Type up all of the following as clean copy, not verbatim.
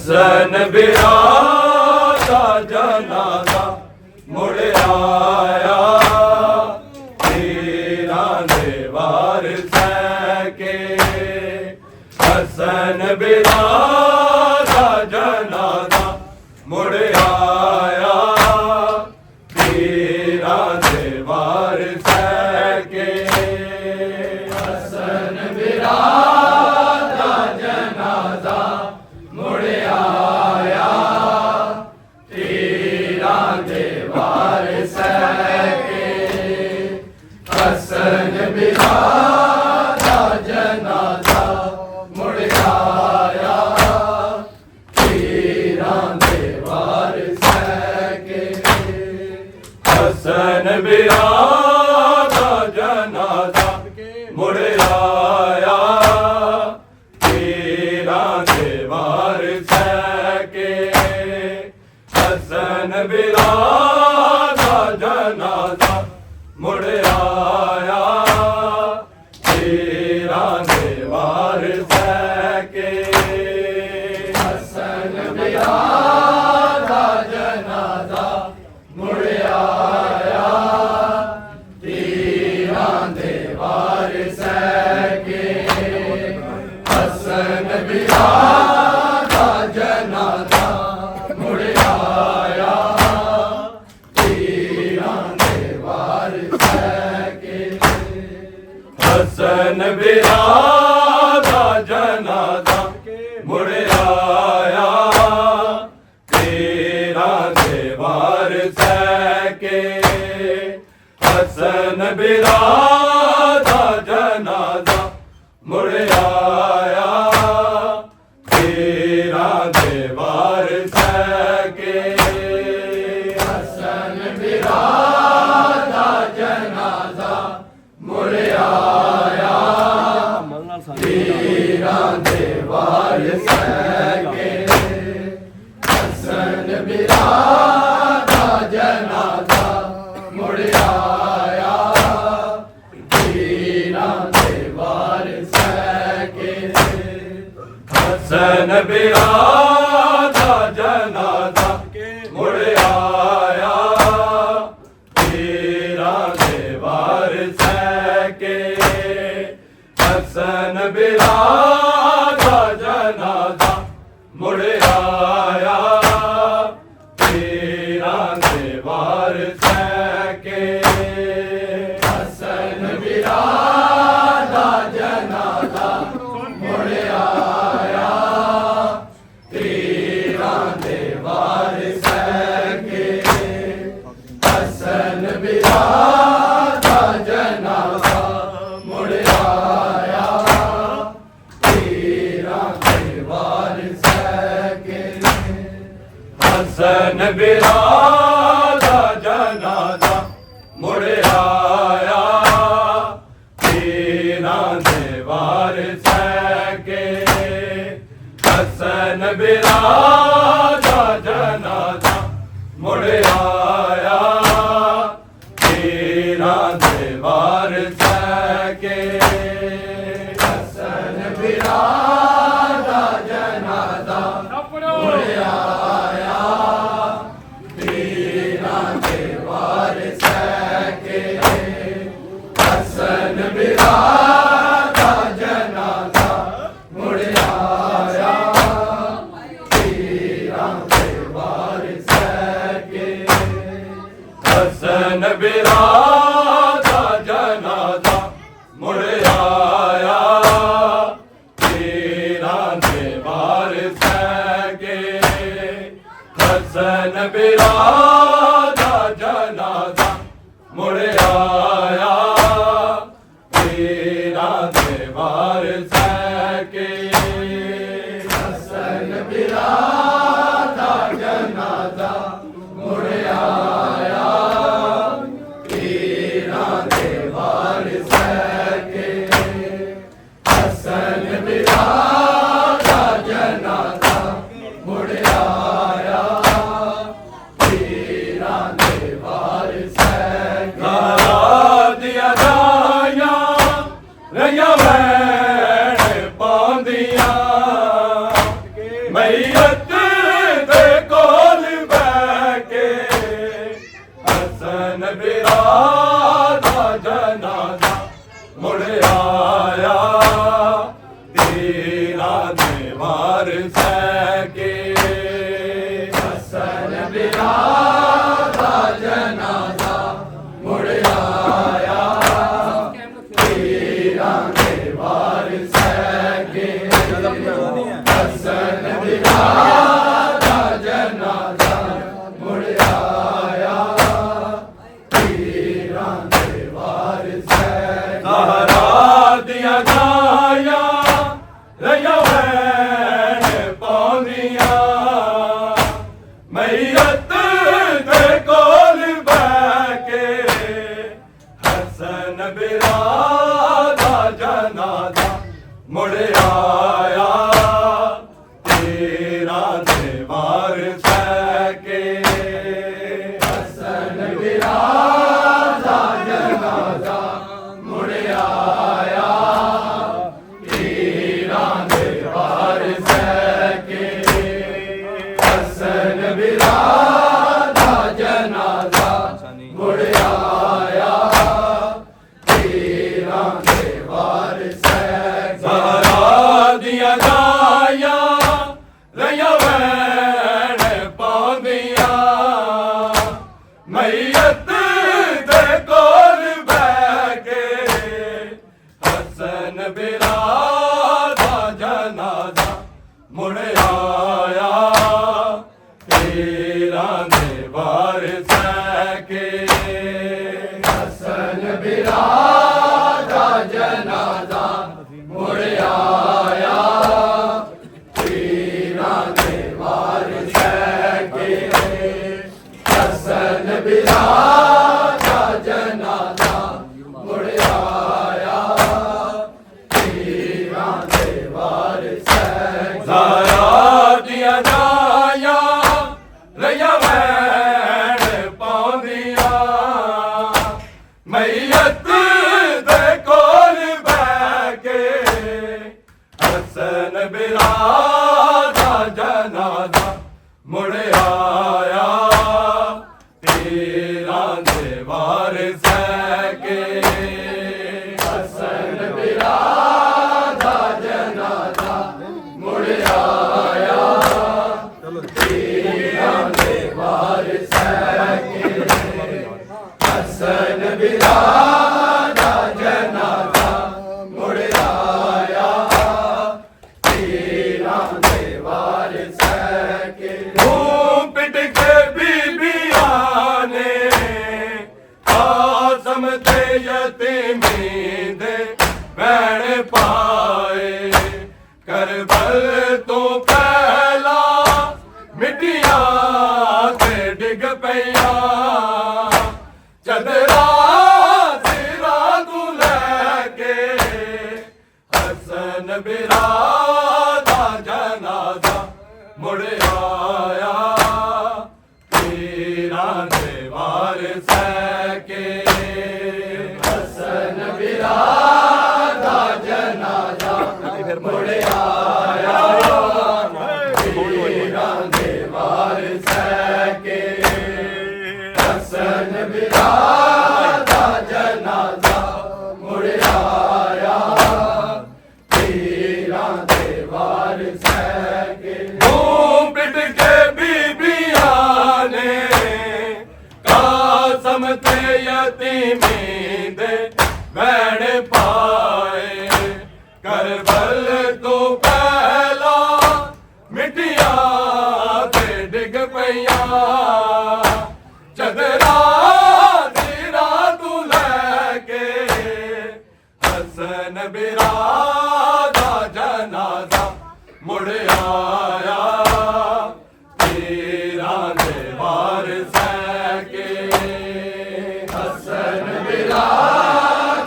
ਹਸਨ ਬਿਰਾ ਦਾ ਜਨਾਜ਼ਾ ਮੁੜ ਆਇਆ ਪੀਰਾਂ ਦੇ ਵਾਰਿਸ ਹੈ ਕੇ ਹਸਨ ਬਿਰਾ ਦਾ ਜਨਾਜ਼ਾ ਮੁੜ ਆਇਆ ਪੀਰਾਂ ਦੇ ਵਾਰਿਸ ਹੈ ਕੇ ਹਸਨ ਬਿਰਾ ਹਸਨ ਬਿਰਾ ਦਾ ਜਨਾਜ਼ਾ ਮੁੜ ਆਇਆ ਪੀਰਾਂ ਦੇ ਵਾਰਿਸ ਹੈ ਕੇ ਹਸਨ ਬਿਰਾ ਦਾ ਜਨਾਜ਼ਾ ਮੁੜ ਆਇਆ ਪੀਰਾਂ ਦੇ ਵਾਰਿਸ ਹੈ ਕੇ ਹਸਨ ਬਿਰਾ ਦਾ ਜਨਾਜ਼ਾ ਮੁੜ ਆਇਆ ਪੀਰਾਂ ਦੇ ਵਾਰਿਸ ਹੈ ਕੇ ਹਸਨ ਬਿਰਾ ਦਾ ਜਨਾਜ਼ਾ ਮੁੜ ਆਇਆ ਪੀਰਾਂ ਦੇ ਵਾਰਿਸ ਹੈ ਕੇ ਹਸਨ ਬਿਰਾ ਦਾ ਜਨਾਜ਼ਾ ਮੁੜ ਆਇਆ ਪੀਰਾਂ ਦੇ ਵਾਰਿਸ ਹੈ ਕੇ ਹਸਨ ਬਿਰਾ ਦਾ ਜਨਾਜ਼ਾ ਮੁੜ ਆਇਆ ਪੀਰਾਂ ਦੇ ਵਾਰਿਸ ਹੈ ਕੇ ਹਸਨ ਬਿਰਾ ਦਾ ਜਨਾਜ਼ਾ ਮੁੜ ਆਇਆ ਪੀਰਾਂ ਦੇ ਵਾਰਿਸ ਹੈ ਕੇ ਹਸਨ ਬਿਰਾ ਦਾ ਜਨਾਜ਼ਾ ਮੁੜ ਆਇਆ ਪੀਰਾਂ ਦੇ ਵਾਰਿਸ ਹੈ ਕੇ ਹਸਨ ਬਿਰਾ ਦਾ ਜਨਾਜ਼ਾ ਮੁੜ ਆਇਆ ਪੀਰਾਂ ਦੇ ਵਾਰਿਸ ਹੈ ਕੇ ਹਸਨ ਬਿਰਾ ਦਾ ਜਨਾਜ਼ਾ ਮੁੜ ਆਇਆ ਪੀਰਾਂ ਦੇ ਵਾਰਿਸ ਹੈ ਕੇ ਹਸਨ ਬਿਰਾ ਦਾ ਜਨਾਜ਼ਾ ਮੁੜ ਆਇਆ ਪੀਰਾਂ ਦੇ ਵਾਰਿਸ ਹੈ ਕੇ ਹਸਨ ਬਿਰਾ ਦਾ ਜਨਾਜ਼ਾ ਮੁੜ ਆਇਆ ਪੀਰਾਂ ਦੇ ਵਾਰਿਸ ਹੈ ਕੇ ਹਸਨ ਬਿਰਾ ਦਾ ਜਨਾਜ਼ਾ ਮੁੜ ਆਇਆ ਪੀਰਾਂ ਦੇ ਵਾਰਿਸ ਹੈ ਕੇ ਹਸਨ ਬਿਰਾ ਦਾ ਜਨਾਜ਼ਾ ਮੁੜ ਆਇਆ ਪੀਰਾਂ ਦੇ ਵਾਰਿਸ ਹੈ ਕੇ ਹਸਨ ਬਿਰਾ ਦਾ ਜਨਾਜ਼ਾ ਮੁੜ ਆਇਆ ਪੀਰਾਂ ਦੇ ਵਾਰਿਸ ਹੈ ਕੇ ਹਸਨ ਬਿਰਾ ਦਾ ਜਨਾਜ਼ਾ ਮੁੜ ਆਇਆ ਪੀਰਾਂ ਦੇ ਵਾਰਿਸ ਹੈ ਕੇ ਹਸਨ ਬਿਰਾ ਦਾ ਜਨਾਜ਼ਾ ਮੁੜ ਆਇਆ ਪੀਰਾਂ ਦੇ ਵਾਰਿਸ ਹੈ ਕੇ ਹਸਨ ਬਿਰਾ ਦਾ ਜਨਾਜ਼ਾ ਮੁੜ ਆਇਆ ਬਿਰਾ ਦਾ ਜਨਾਜ਼ਾ ਮੁੜ ਆਇਆ ਤੇਰਾ ਦੇ ਵਾਰਿਸ ਹੈ ਕੇ ਹਸਨ ਬਿਰਾ ਦਾ ਜਨਾਜ਼ਾ ਮੁੜ ਆਇਆ ਤੇਰਾ ਦੇ ਵਾਰਿਸ ਹੈ ਕੇ ਹਸਨ ਬਿਰਾ ਦਾ ਜਨਾਜ਼ਾ ਮੁੜ ਆਇਆ ਤੇਰਾ ਦੇ ਵਾਰਿਸ ਹੈ ਜ਼ਹਰਾ ਦੀਆਂ ਗਾਇਆਂ ਰਹੀਆਂ ਵੈਣ ਪਾਉਂਦੀਆਂ ਮਈਅਤ ਦੇ ਕੋਲ ਬਹਿ ਕੇ ਹਸਨ ਬਿਰਾ ਦਾ ਜਨਾਜ਼ਾ ਮੁੜ ਆਇਆ ਤੇਰਾ ਦੇ ਵਾਰਿਸ ਹੈ ਕੇ ਹਸਨ ਬਿਰਾ ਦਾ ਜਨਾਜ਼ਾ ਮੁੜ ਆਇਆ ਤੇਰਾ ਦੇ ਵਾਰਿਸ ਹੈ ਕੇ ਹਸਨ ਬਿਰਾ ਦਾ ਜਨਾਜ਼ਾ ਮੁੜ ਆਇਆ ਤੇਰਾ ਦੇ ਵਾਰਿਸ ਹੈ ਜ਼ਹਰਾ ਦੀਆਂ ਗਾਇਆਂ ਰਹੀਆਂ ਵੈਣ ਪਾਉਂਦੀਆਂ ਮਈਅਤ ਦੇ ਕੋਲ ਬਹਿ ਕੇ ਹਸਨ ਬਿਰਾ ਦਾ ਜਨਾਜ਼ਾ ਮੁੜ ਆਇਆ ਤੇਰਾ ਦੇ ਵਾਰਿਸ ਹੈ ਕੇ ਹਸਨ ਬਿਰਾ ਦਾ ਜਨਾਜ਼ਾ ਮੁੜ ਆਇਆ ਤੇਰਾ ਦੇ ਵਾਰਿਸ ਹੈ ਕੇ ਹਸਨ ਬਿਰਾ ਦਾ ਜਨਾਜ਼ਾ ਮੁੜ ਆਇਆ ਤੇਰਾ ਦੇ ਵਾਰਿਸ ਹੈ ਕੇ ਮੂੰਹ ਪਿੱਟ ਕੇ ਬੀਬੀਆਂ ਨੇ ਕਾਸਮ ਤੇ ਯਤੀਮੀ ਦੇ ਵੈਣ ਪਾਏ ਕਰਬਲ ਤੋਂ ਪਹਿਲਾਂ ਮਿੱਟੀਆਂ ਤੇ ਡਿੱਗ ਪਈਆਂ ਚਦਰਾ ਸਿਰਾਂ ਤੋਂ ਲੈ ਕੇ ਹਸਨ ਬਿਰਾ ਦਾ ਜਨਾਜ਼ਾ ਮੁੜ ਆਇਆ ਤੇਰਾ ਦੇ ਵਾਰਿਸ ਹੈ ਕੇ ਹਸਨ ਬਿਰਾ ਦਾ ਜਨਾਜ਼ਾ ਮੁੜ ਆਇਆ ਤੇਰਾ ਦੇ ਵਾਰਿਸ ਹੈ ਕੇ ਹਸਨ ਬਿਰਾ ਦਾ ਜਨਾਜ਼ਾ ਮੁੜ ਆਇਆ ਤੇਰਾ ਦੇ ਵਾਰਿਸ ਹੈ ਕੇ ਮੂੰਹ ਪਿੱਟ ਕੇ ਬੀਬੀਆਂ ਨੇ ਕਾਸਮ ਤੇ ਯਤੀਮੀ ਦੇ ਵੈਣ ਪਾਏ ਕਰਬਲ ਤੋਂ ਪਹਿਲਾਂ ਮਿੱਟੀਆਂ ਤੇ ਡਿੱਗ ਪਈਆਂ ਚਦਰਾ ਸਿਰਾਂ ਤੋਂ ਲੈ ਕੇ ਹਸਨ ਬਿਰਾ ਦਾ ਜਨਾਜ਼ਾ ਮੁੜ ਆਇਆ ਤੇਰਾ ਦੇ ਵਾਰਿਸ ਹੈ ਕੇ ਹਸਨ ਬਿਰਾ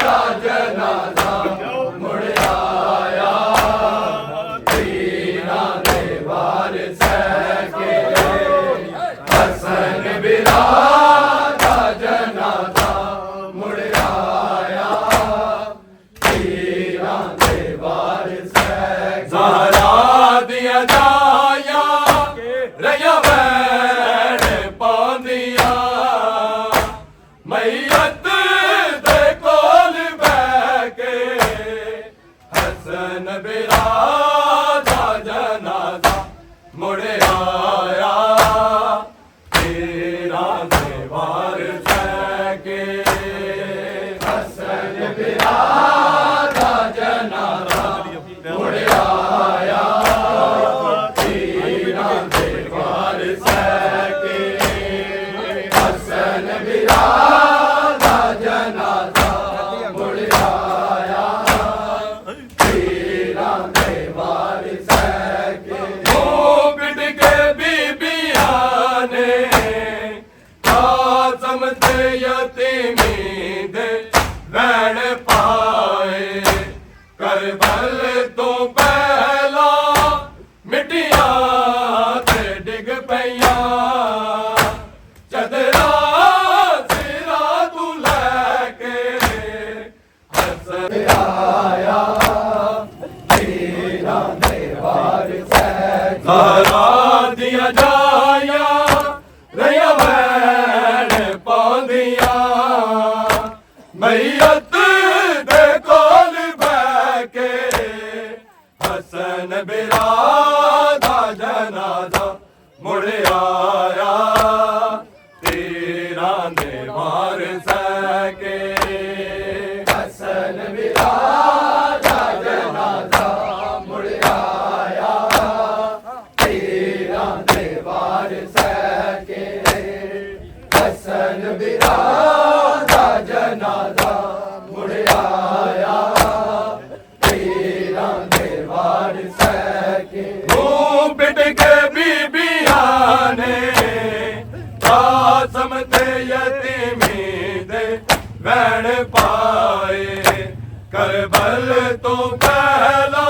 ਦਾ ਜਨਾਜ਼ਾ ਮੁੜ ਆਇਆ ਤੇਰਾ ਦੇ ਵਾਰਿਸ ਹੈ ਕੇ ਹਸਨ ਬਿਰਾ ਦਾ ਜਨਾਜ਼ਾ ਮੁੜ ਆਇਆ ਤੇਰਾ ਦੇ ਵਾਰਿਸ ਹੈ ਜ਼ਹਰਾ ਦੀਆਂ ਗਾਇਆਂ ਰਹੀਆਂ ਵੈਣ ਪਾਉਂਦੀਆਂ ਮਈਅਤ ਦੇ ਕੋਲ ਬਹਿ ਕੇ ਹਸਨ ਬਿਰਾ ਦਾ ਜਨਾਜ਼ਾ ਮੁੜ ਆਇਆ ਤੇਰਾ ਦੇ ਵਾਰਿਸ ਹੈ ਕੇ ਹਸਨ ਬਿਰਾ ਦਾ ਜਨਾਜ਼ਾ ਮੁੜ ਆਇਆ ਤੇਰਾ ਦੇ ਵਾਰਿਸ ਹੈ ਕੇ ਹਸਨ ਬਿਰਾ ਦਾ ਜਨਾਜ਼ਾ ਮੁੜ ਆਇਆ ਤੇਰਾ ਦੇ ਵਾਰਿਸ ਹੈ ਕੇ ਮੂੰਹ ਪਿੱਟ ਕੇ ਬੀਬੀਆਂ ਨੇ ਕਾਸਮ ਤੇ ਯਤੀਮੀ ਦੇ ਵੈਣ करबल तो पहला मिट्टियां ते डिग पईयां चदरा सिरा तू लैके हसन आया तेरा देवार सारा दिया जाया रया वैन पांदिया मैयत दे कोल बैके हसन बिरादा जनाजा मुड़ आया तेरा दे मार सके हसन बिरादा जनाजा मुड़ आया तेरा दे मार सके हसन बिरादा जनाजा मुड़ आया तेरा दे मार सके पिट के बीबियां ने कासम ते यतीमी दे वैन पाए करबल तो पहला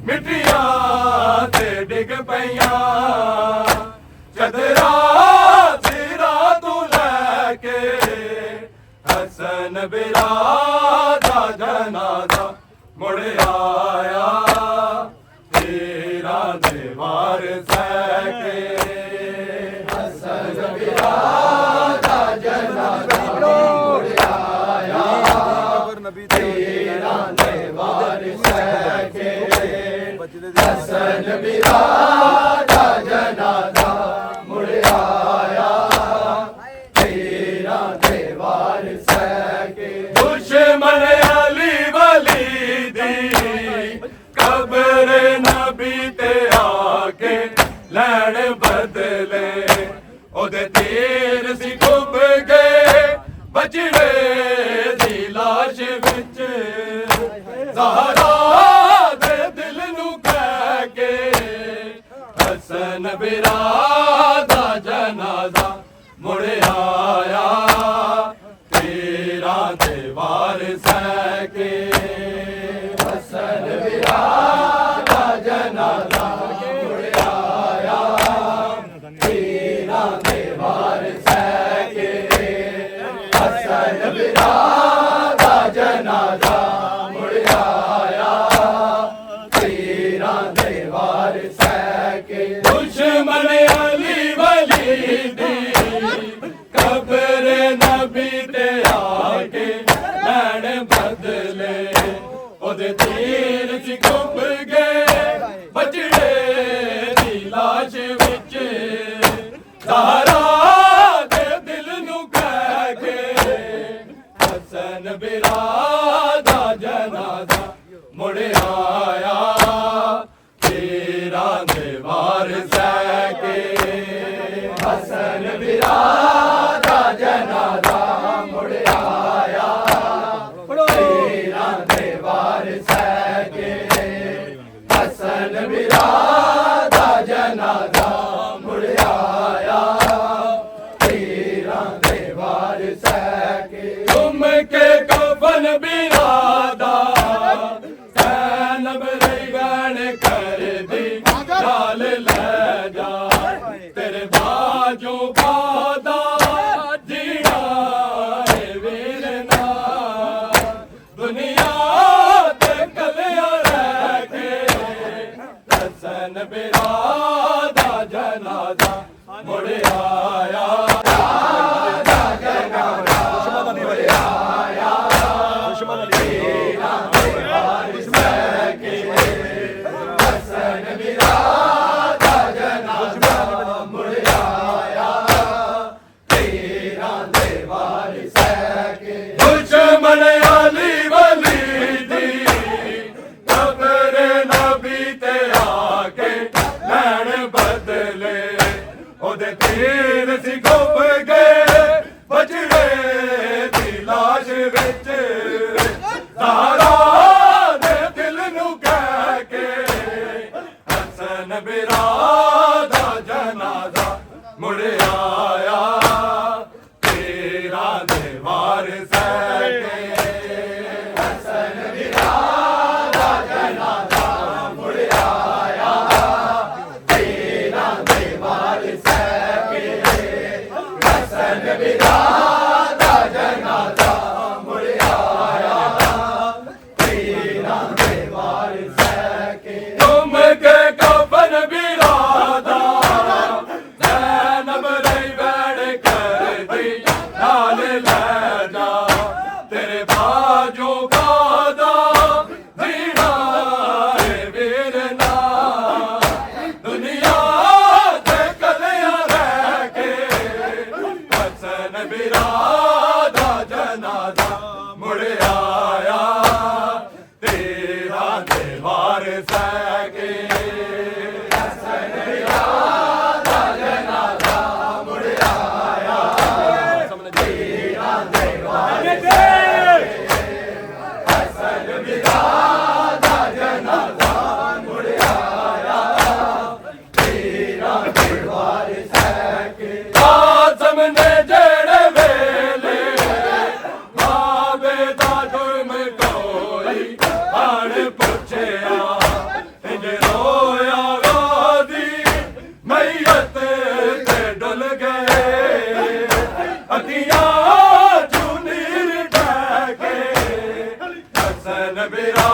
मिट्टियां ते डिग पईयां चदरा सिरा तू लैके हसन बिरादा जनाजा मुड़ आया तेरा देवार सके हसन बिरादा जनाजा मुड़ आया तेरा देवार सके हसन बिरादा जनाजा मुड़ आया तेरा देवार सके दुश्मन अली वली दी कब्र नबी ते आके लैण बदले ओदे तीर सी डुब गए बचड़े दी लाश विच ज़हरा दे दिल नू कह के हसन बिरादा जनाजा मुड़ आया तेरा देवार सके हसन बिरादा जनाजा मुड़ आया तेरा देवार सके हसन बिरादा जनाजा मुड़ आया तेरा देवार सके दुश्मन अली वली दी कब्र नबी ते आके लैण बदले ओदे तीर सी डुब गए बचड़े दी लाश विच ज़हरा दे दिल नू कह के हसन बिरादा जनाजा मुड़ आया तेरा देवार सके हसन बिरादा जनाजा मुड़ आया तेरा देवार सके हसन बिरादा जनाजा मुड़ आया तेरा देवार सके तुम के कफन बिरादा सैनब रैगन कर दी डाल ले जा तेरे बाजों बादा जीना है वीरना दुनिया ते कलिया रह के हसन बिरादा जनाजा मुड़ आया जनाजा मुड़ आया जो गादा जीना है वीरना दुनिया ते कलियां रह के हसन बिरादा जनाजा मुड़ आया तेरा दीवार सके हसन बिरादा जनाजा मुड़ आया तेरा दीवार हसन बिरादा जनाजा मुड़ आया तेरा दीवार सके आज़म ने जेड़े वेले बाबे दा जुर्म कोई हण पुछया इंज रोया गादी मैयत ते डुल गए अखियां चू नीर ढह के हसन बिरा